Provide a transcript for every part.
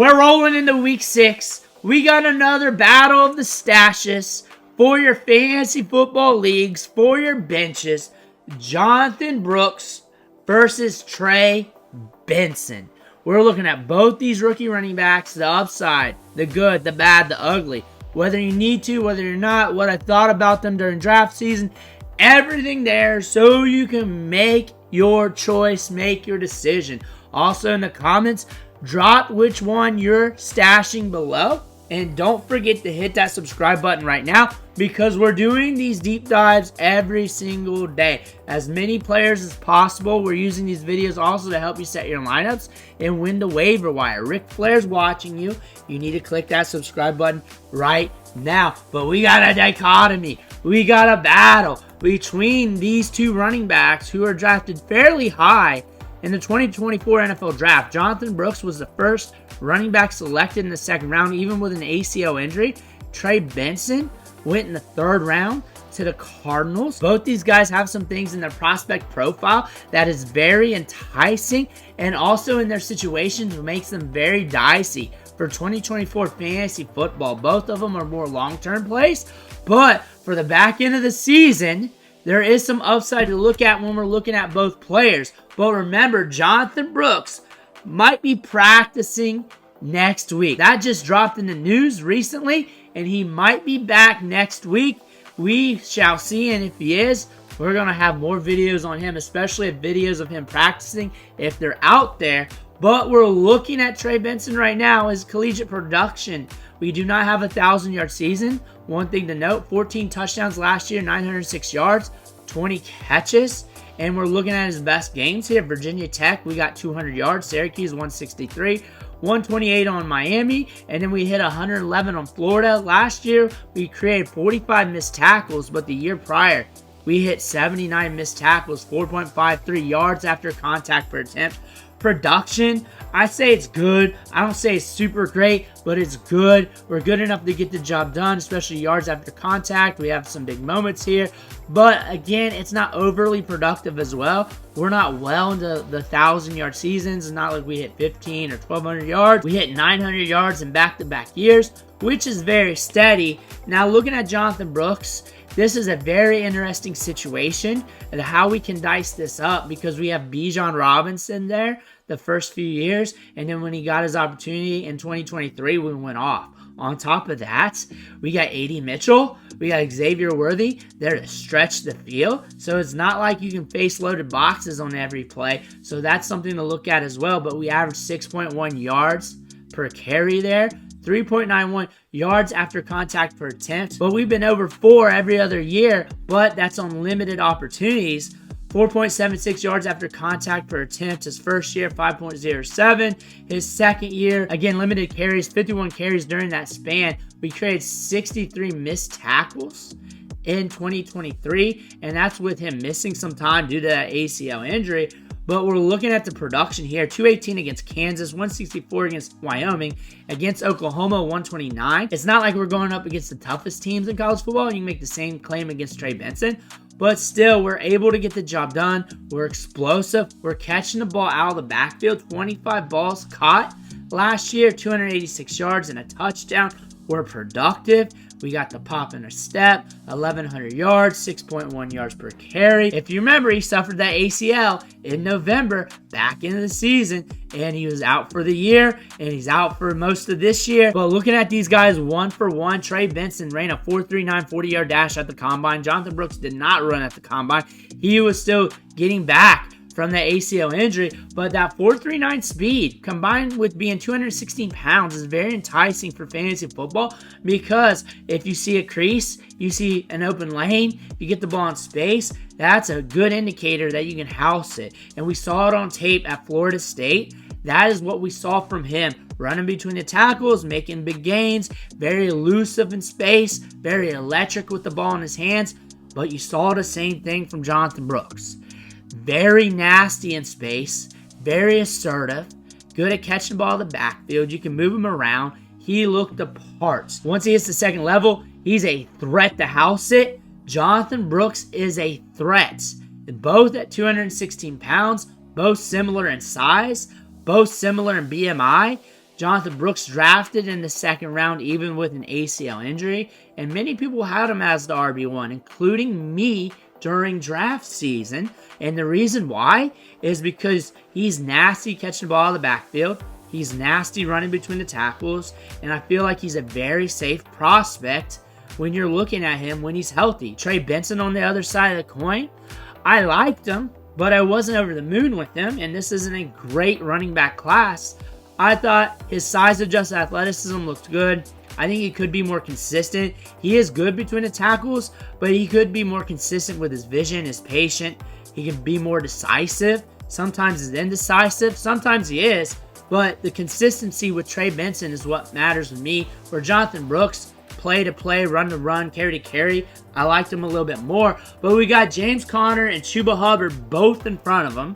We're rolling into week 6. We got another battle of the stashes for your fantasy football leagues, for your benches. Jonathon Brooks versus Trey Benson. We're looking at both these rookie running backs, the upside, the good, the bad, the ugly. Whether you need to, whether you're not, what I thought about them during draft season, everything there so you can make your choice, make your decision. Also in the comments, drop which one you're stashing below. And don't forget to hit that subscribe button right now because we're doing these deep dives every single day. As many players as possible. We're using these videos also to help you set your lineups and win the waiver wire. Ric Flair's watching you. You need to click that subscribe button right now. But we got a dichotomy. We got a battle between these two running backs who are drafted fairly high in the 2024 NFL Draft. Jonathon Brooks was the first running back selected in the second round, even with an ACL injury. Trey Benson went in the third round to the Cardinals. Both these guys have some things in their prospect profile that is very enticing, and also in their situations makes them very dicey for 2024 fantasy football. Both of them are more long-term plays, but for the back end of the season, there is some upside to look at when we're looking at both players. But remember, Jonathon Brooks might be practicing next week. That just dropped in the news recently, and he might be back next week. We shall see, and if he is, we're going to have more videos on him, especially videos of him practicing if they're out there. But we're looking at Trey Benson right now, his collegiate production. We do not have a 1,000-yard season. One thing to note, 14 touchdowns last year, 906 yards, 20 catches. And we're looking at his best games here. Virginia Tech, we got 200 yards. Syracuse, 163. 128 on Miami. And then we hit 111 on Florida. Last year, we created 45 missed tackles. But the year prior, we hit 79 missed tackles. 4.53 yards after contact per attempt. Production, I say it's good. I don't say it's super great, but it's good. We're good enough to get the job done, especially yards after contact. We have some big moments here, but again, it's not overly productive as well. We're not well into the 1,000-yard seasons. It's not like we hit 15 or 1,200 yards. We hit 900 yards in back-to-back years, which is very steady. Now, looking at Jonathon Brooks, this is a very interesting situation and how we can dice this up because we have Bijan Robinson there the first few years, and then when he got his opportunity in 2023, we went off. On top of that, we got A.D. Mitchell, we got Xavier Worthy there to stretch the field, so it's not like you can face loaded boxes on every play, so that's something to look at as well. But we averaged 6.1 yards per carry there, 3.91 yards after contact per attempt, but we've been over 4 every other year, but that's on limited opportunities. 4.76 yards after contact per attempt. His first year, 5.07. His second year, again, limited carries, 51 carries during that span. We created 63 missed tackles in 2023, and that's with him missing some time due to that ACL injury. But we're looking at the production here. 218 against Kansas, 164 against Wyoming, against Oklahoma, 129. It's not like we're going up against the toughest teams in college football. You can make the same claim against Trey Benson. But still, we're able to get the job done. We're explosive. We're catching the ball out of the backfield. 25 balls caught last year, 286 yards and a touchdown. We're productive. We got the pop in a step, 1,100 yards, 6.1 yards per carry. If you remember, he suffered that ACL in November, back into the season, and he was out for the year, and he's out for most of this year. But looking at these guys one for one, Trey Benson ran a 4.39 40-yard dash at the combine. Jonathon Brooks did not run at the combine. He was still getting back from that ACL injury, but that 4.39 speed combined with being 216 pounds is very enticing for fantasy football because if you see a crease, you see an open lane, you get the ball in space, that's a good indicator that you can house it. And we saw it on tape at Florida State. That is what we saw from him. Running between the tackles, making big gains, very elusive in space, very electric with the ball in his hands. But you saw the same thing from Jonathon Brooks. Very nasty in space, very assertive, good at catching the ball in the backfield. You can move him around. He looked the parts. Once he hits the second level, he's a threat to house it. Jonathon Brooks is a threat. Both at 216 pounds, both similar in size, both similar in BMI. Jonathon Brooks drafted in the second round even with an ACL injury, and many people had him as the RB1, including me during draft season. And the reason why is because he's nasty catching the ball out of the backfield. He's nasty running between the tackles, and I feel like he's a very safe prospect when you're looking at him when he's healthy. Trey Benson on the other side of the coin, I liked him, but I wasn't over the moon with him, and this isn't a great running back class. I thought his size-adjusted athleticism looked good. I think he could be more consistent. He is good between the tackles, but he could be more consistent with his vision, his patience. He can be more decisive. Sometimes he's indecisive. Sometimes he is. But the consistency with Trey Benson is what matters with me. For Jonathon Brooks, play to play, run to run, carry to carry, I liked him a little bit more. But we got James Conner and Chuba Hubbard both in front of him,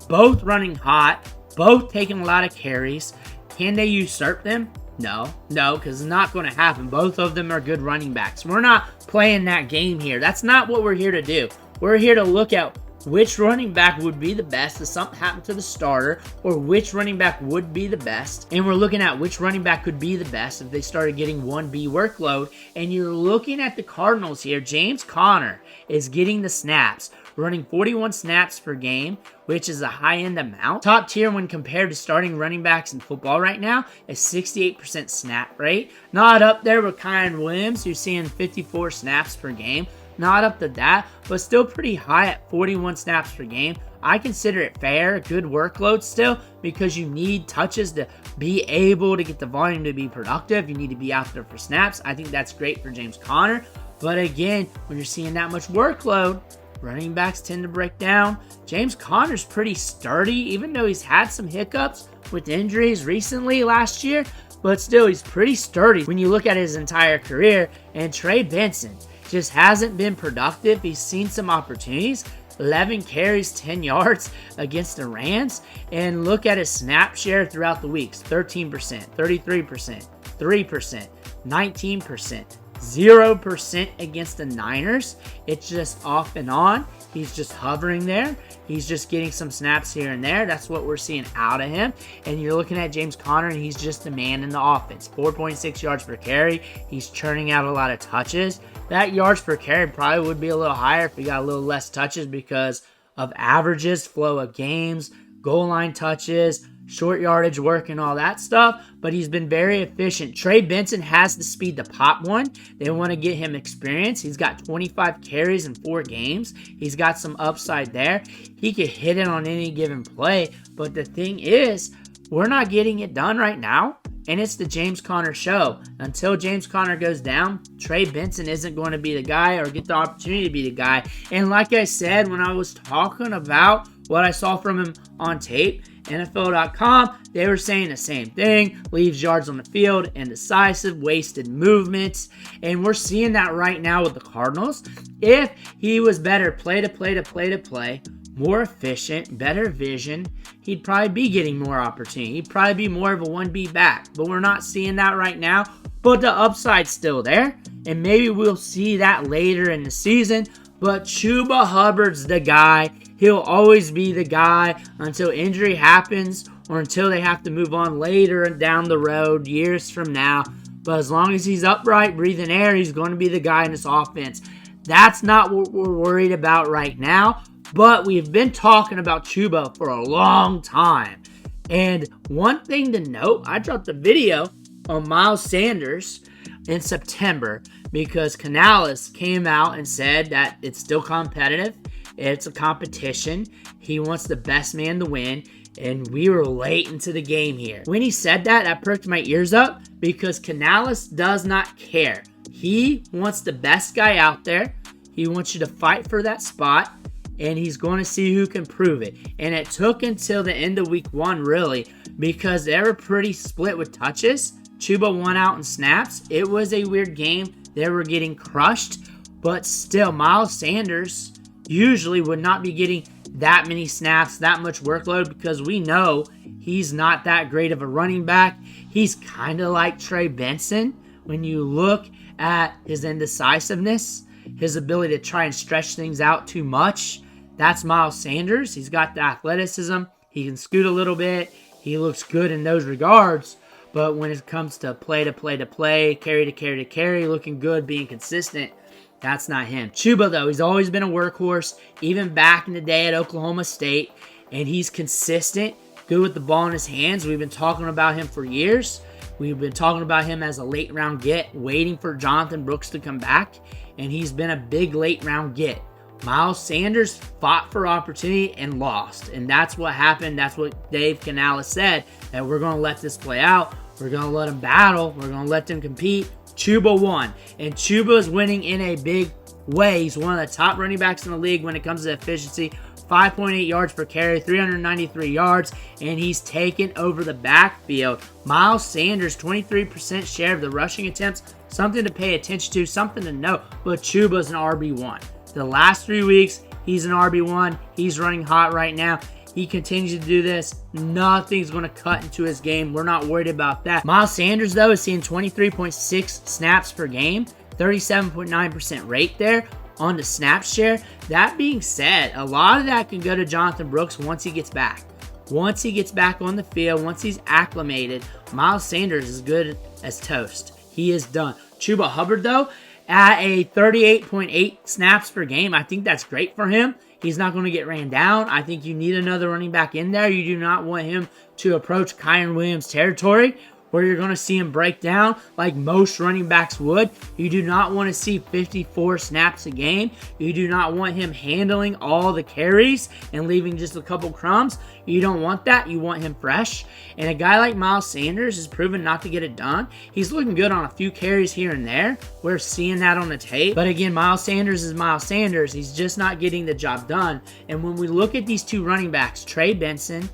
both running hot, both taking a lot of carries. Can they usurp them? No, because it's not going to happen. Both of them are good running backs. We're not playing that game here. That's not what we're here to do. We're here to look at which running back would be the best if something happened to the starter, or which running back would be the best. And we're looking at which running back could be the best if they started getting 1B workload. And you're looking at the Cardinals here. James Conner is getting the snaps, running 41 snaps per game, which is a high-end amount. Top tier when compared to starting running backs in football right now is 68% snap rate. Not up there with Kyron Williams, who's seeing 54 snaps per game. Not up to that, but still pretty high at 41 snaps per game. I consider it fair, good workload still, because you need touches to be able to get the volume to be productive. You need to be out there for snaps. I think that's great for James Conner. But again, when you're seeing that much workload, running backs tend to break down. James Conner's pretty sturdy, even though he's had some hiccups with injuries recently last year. But still, he's pretty sturdy when you look at his entire career. And Trey Benson just hasn't been productive. He's seen some opportunities. 11 carries, 10 yards against the Rams. And look at his snap share throughout the weeks. 13%, 33%, 3%, 19%, 0% against the Niners. It's just off and on. He's just hovering there. He's just getting some snaps here and there. That's what we're seeing out of him. And you're looking at James Conner, and he's just a man in the offense. 4.6 yards per carry. He's churning out a lot of touches. That yards per carry probably would be a little higher if we got a little less touches because of averages, flow of games, goal line touches, short yardage work, and all that stuff. But he's been very efficient. Trey Benson has the speed to pop one. They want to get him experience. He's got 25 carries in 4 games. He's got some upside there. He could hit it on any given play. But the thing is, we're not getting it done right now. And it's the James Conner show. Until James Conner goes down, Trey Benson isn't going to be the guy or get the opportunity to be the guy. And like I said, when I was talking about what I saw from him on tape, NFL.com, they were saying the same thing. Leaves yards on the field, indecisive, wasted movements. And we're seeing that right now with the Cardinals. If he was better play to play, more efficient, better vision, he'd probably be getting more opportunity. He'd probably be more of a 1B back. But we're not seeing that right now. But the upside's still there. And maybe we'll see that later in the season. But Chuba Hubbard's the guy. He'll always be the guy until injury happens or until they have to move on later down the road, years from now. But as long as he's upright, breathing air, he's going to be the guy in this offense. That's not what we're worried about right now. But we've been talking about Chuba for a long time. And one thing to note, I dropped a video on Miles Sanders in September because Canales came out and said that it's still competitive. It's a competition. He wants the best man to win. And we were late into the game here. When he said that, I perked my ears up because Canales does not care. He wants the best guy out there. He wants you to fight for that spot. And he's going to see who can prove it. And it took until the end of week 1, really, because they were pretty split with touches. Chuba won out in snaps. It was a weird game. They were getting crushed. But still, Miles Sanders usually would not be getting that many snaps, that much workload, because we know he's not that great of a running back. He's kind of like Trey Benson when you look at his indecisiveness, his ability to try and stretch things out too much. That's Miles Sanders. He's got the athleticism. He can scoot a little bit. He looks good in those regards. But when it comes to play to play to play, carry to carry to carry, looking good, being consistent, that's not him. Chuba, though, he's always been a workhorse, even back in the day at Oklahoma State, and he's consistent, good with the ball in his hands. We've been talking about him for years. We've been talking about him as a late-round get, waiting for Jonathon Brooks to come back, and he's been a big late-round get. Miles Sanders fought for opportunity and lost, and that's what happened. That's what Dave Canales said, that we're going to let this play out. We're going to let them battle. We're going to let them compete. Chuba won, and Chuba is winning in a big way. He's one of the top running backs in the league when it comes to efficiency. 5.8 yards per carry, 393 yards, and he's taken over the backfield. Miles Sanders, 23% share of the rushing attempts. Something to pay attention to, something to know, but Chuba's an RB1. The last 3 weeks, he's an RB1. He's running hot right now. He continues to do this. Nothing's going to cut into his game. We're not worried about that. Miles Sanders, though, is seeing 23.6 snaps per game, 37.9% rate there on the snap share. That being said, a lot of that can go to Jonathon Brooks once he gets back. Once he gets back on the field, once he's acclimated, Miles Sanders is good as toast. He is done. Chuba Hubbard, though, at a 38.8 snaps per game, I think that's great for him. He's not going to get ran down. I think you need another running back in there. You do not want him to approach Kyren Williams territory, where you're going to see him break down like most running backs would. You do not want to see 54 snaps a game. You do not want him handling all the carries and leaving just a couple crumbs. You don't want that. You want him fresh. And a guy like Miles Sanders has proven not to get it done. He's looking good on a few carries here and there. We're seeing that on the tape. But again, Miles Sanders is Miles Sanders. He's just not getting the job done. And when we look at these two running backs, Trey Benson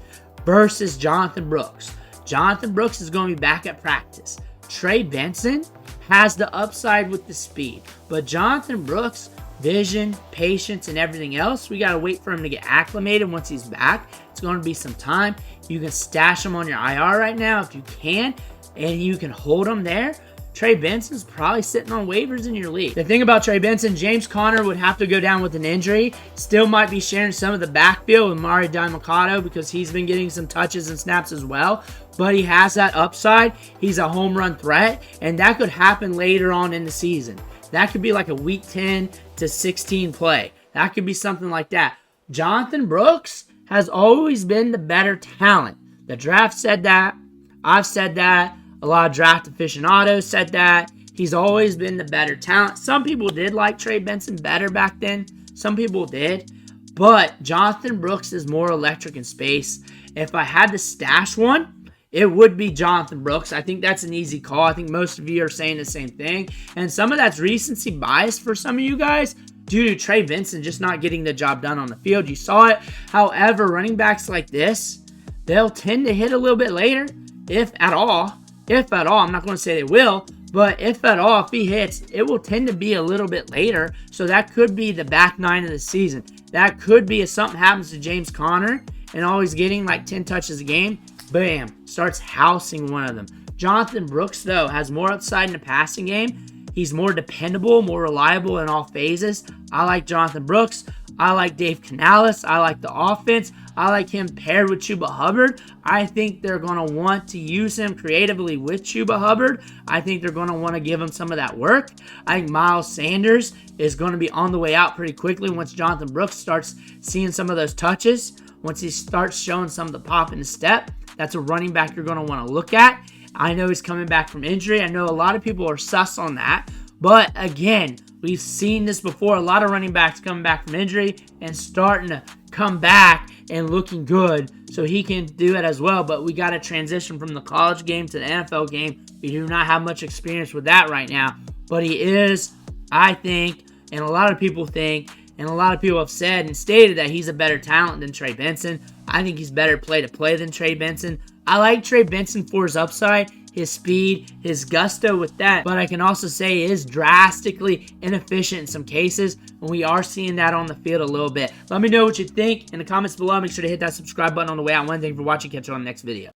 versus Jonathon Brooks, Jonathon Brooks is going to be back at practice. Trey Benson has the upside with the speed. But Jonathon Brooks, vision, patience, and everything else, we got to wait for him to get acclimated once he's back. It's going to be some time. You can stash him on your IR right now if you can, and you can hold him there. Trey Benson's probably sitting on waivers in your league. The thing about Trey Benson, James Conner would have to go down with an injury. Still might be sharing some of the backfield with Mari Dimacato because he's been getting some touches and snaps as well. But he has that upside. He's a home run threat, and that could happen later on in the season. That could be like a week 10 to 16 play. That could be something like that. Jonathon Brooks has always been the better talent. The draft said that. I've said that. A lot of draft aficionados said that. He's always been the better talent. Some people did like Trey Benson better back then. Some people did. But Jonathon Brooks is more electric in space. If I had to stash one, it would be Jonathon Brooks. I think that's an easy call. I think most of you are saying the same thing. And some of that's recency bias for some of you guys due to Trey Benson just not getting the job done on the field. You saw it. However, running backs like this, they'll tend to hit a little bit later, if at all. If at all, I'm not going to say they will, but if at all, if he hits, it will tend to be a little bit later. So that could be the back nine of the season. That could be if something happens to James Conner and always getting like 10 touches a game, bam, starts housing one of them. Jonathon Brooks, though, has more upside in the passing game. He's more dependable, more reliable in all phases. I like Jonathon Brooks. I like Dave Canales. I like the offense. I like him paired with Chuba Hubbard. I think they're going to want to use him creatively with Chuba Hubbard. I think they're going to want to give him some of that work. I think Miles Sanders is going to be on the way out pretty quickly once Jonathon Brooks starts seeing some of those touches. Once he starts showing some of the pop in the step, that's a running back you're going to want to look at. I know he's coming back from injury. I know a lot of people are sus on that. But again, we've seen this before. A lot of running backs coming back from injury and starting to come back and looking good. So he can do it as well. But we got to transition from the college game to the NFL game. We do not have much experience with that right now. But he is, I think, and a lot of people think, and a lot of people have said and stated that he's a better talent than Trey Benson. I think he's better play-to-play than Trey Benson. I like Trey Benson for his upside, his speed, his gusto with that. But I can also say he is drastically inefficient in some cases, and we are seeing that on the field a little bit. Let me know what you think in the comments below. Make sure to hit that subscribe button on the way out. One thing for watching. Catch you on the next video.